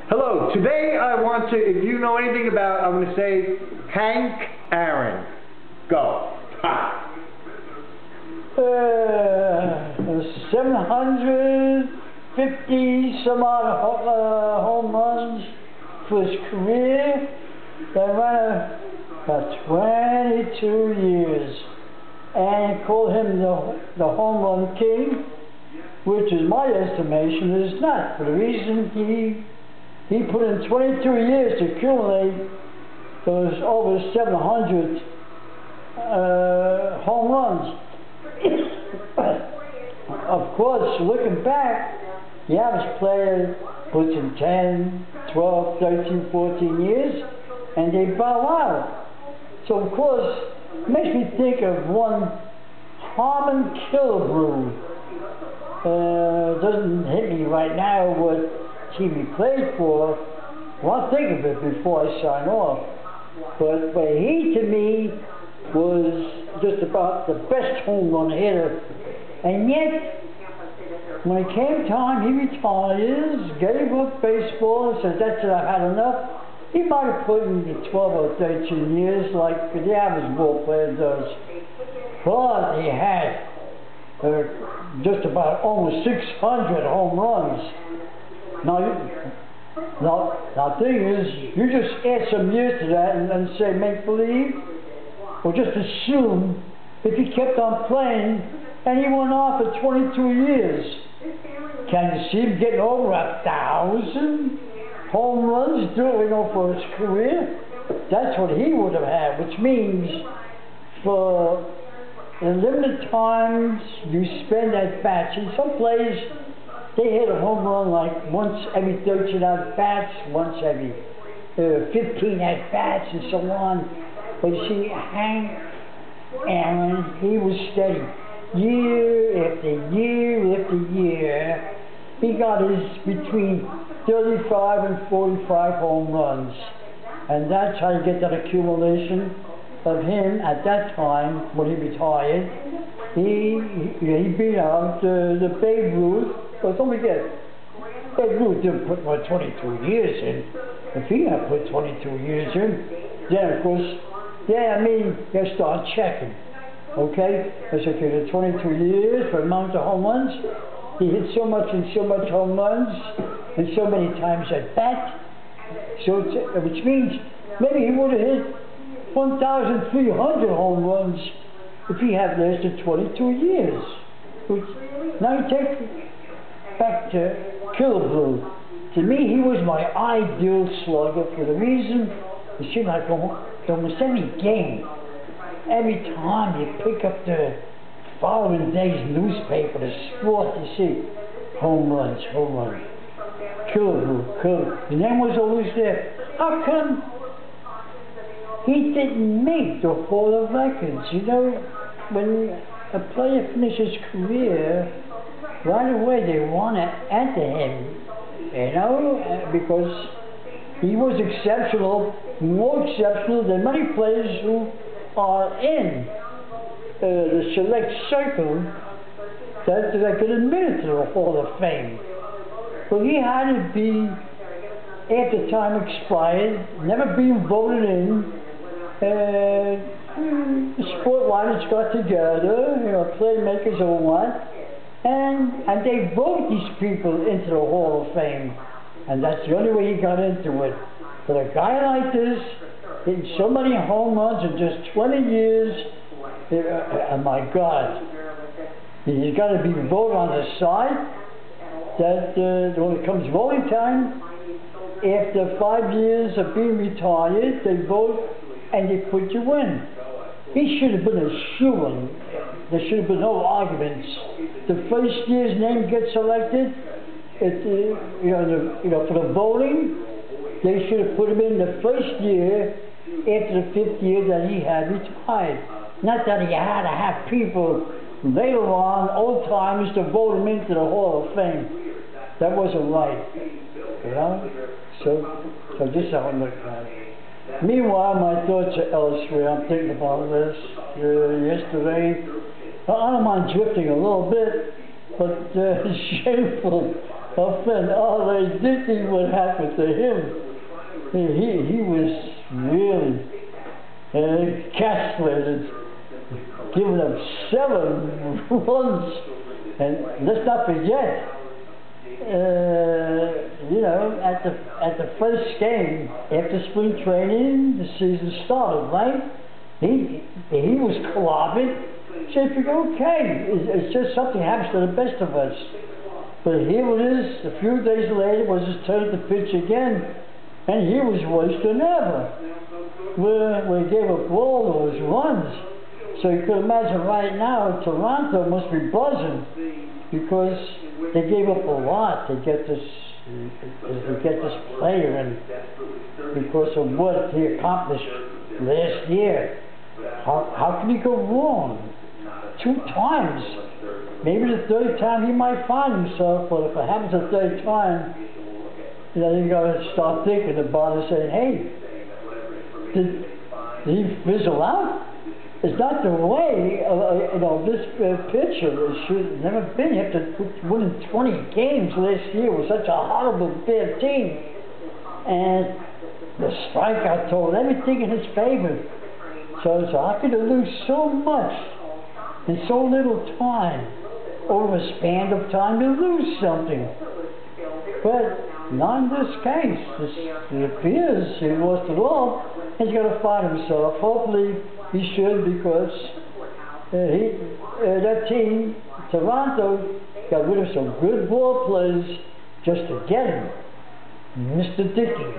Hello, today I want to, if you know anything about, I'm going to say Hank Arron. Go. 750 some odd home runs for his career. They ran about 22 years. And called him the home run king, which is my estimation is not, for the reason he put in 22 years to accumulate those over 700 home runs. Of course, looking back, the average player puts in 10, 12, 13, 14 years, and they bow out. So of course, it makes me think of one Harmon Killebrew. Doesn't hit me right now what team he played for. Well, I'll think of it before I sign off. But he, to me, was just about the best home run hitter. And yet, when it came time, he retires, gave up baseball, and said, that's it, I've had enough. He might have put in the 12 or 13 years like the average ball player does. But he had just about almost 600 home runs. Now, the thing is, you just add some years to that and say make believe, or just assume if he kept on playing and he went on for 22 years. Can you see him getting over 1,000 home runs for his career? That's what he would have had, which means for the limited times you spend at bats. In some players, they hit a home run like once every 13 at bats, once every 15 at bats, and so on. But you see, Hank Arron, he was steady. Year after year after year, he got his between 35 and 45 home runs. And that's how you get that accumulation of him at that time when he retired. He beat out the Babe Ruth. But don't forget, Babe Ruth didn't put 22 years in. If he had put 22 years in, then of course, you start checking. Okay? I said, okay, the 22 years for amount of home runs, he hit so much and so much home runs, and so many times at bat, so which means maybe he would have hit 1,300 home runs if he had lasted 22 years. Now you take back to Killebrew. To me, he was my ideal slugger for the reason it seemed like almost every game, every time you pick up the following day's newspaper, the sport, you see home runs, Killebrew. The name was always there. How come he didn't make the Hall of Records? You know, when a player finishes his career, right away they want to enter him, you know, because he was exceptional, more exceptional than many players who are in the select circle that could admit it to the Hall of Fame. But he had to be, after time expired, never being voted in. The sport writers got together, you know, playmakers or what, and they vote these people into the Hall of Fame. And that's the only way he got into it. But a guy like this, hitting so many home runs in just 20 years, oh my God, he's got to be voted on the side that when it comes voting time, after 5 years of being retired, they vote and they put you in. He should have been a shoo-in. There should have been no arguments. The first year's name gets selected. For the voting, they should have put him in the first year after the 5th year that he had retired. Not that he had to have people later on, old timers, to vote him into the Hall of Fame. That wasn't right, you know. So this is how I look at it. Meanwhile, my thoughts are elsewhere. I'm thinking about this yesterday. I don't mind drifting a little bit, but it's shameful our friend R.A. Dickey, what happened to him. He was really castrated, giving up 7 runs. And let's not forget, you know, at the first game after spring training, the season started, right? He was clobbered. So you figure, okay, it's just something happens to the best of us. But here it is, a few days later, was his turn to pitch again, and he was worse than ever. We gave up all those runs. So you could imagine right now, Toronto must be buzzing because they gave up a lot to get this player, and because of what he accomplished last year. How can he go wrong? 2 times. Maybe the 3rd time he might find himself, but if it happens the 3rd time, you know, you got to start thinking about it, saying, hey, did he fizzle out? It's not the way, you know, this pitcher should never been. After winning 20 games last year with such a horrible bad team, and the strikeout told everything in his favor. So how could he lose so much in so little time, over a span of time to lose something? But not in this case. It appears he lost it all. He's got to find himself. Hopefully he should, because that team, Toronto, got rid of some good ball players just to get him. Mr. Dickey.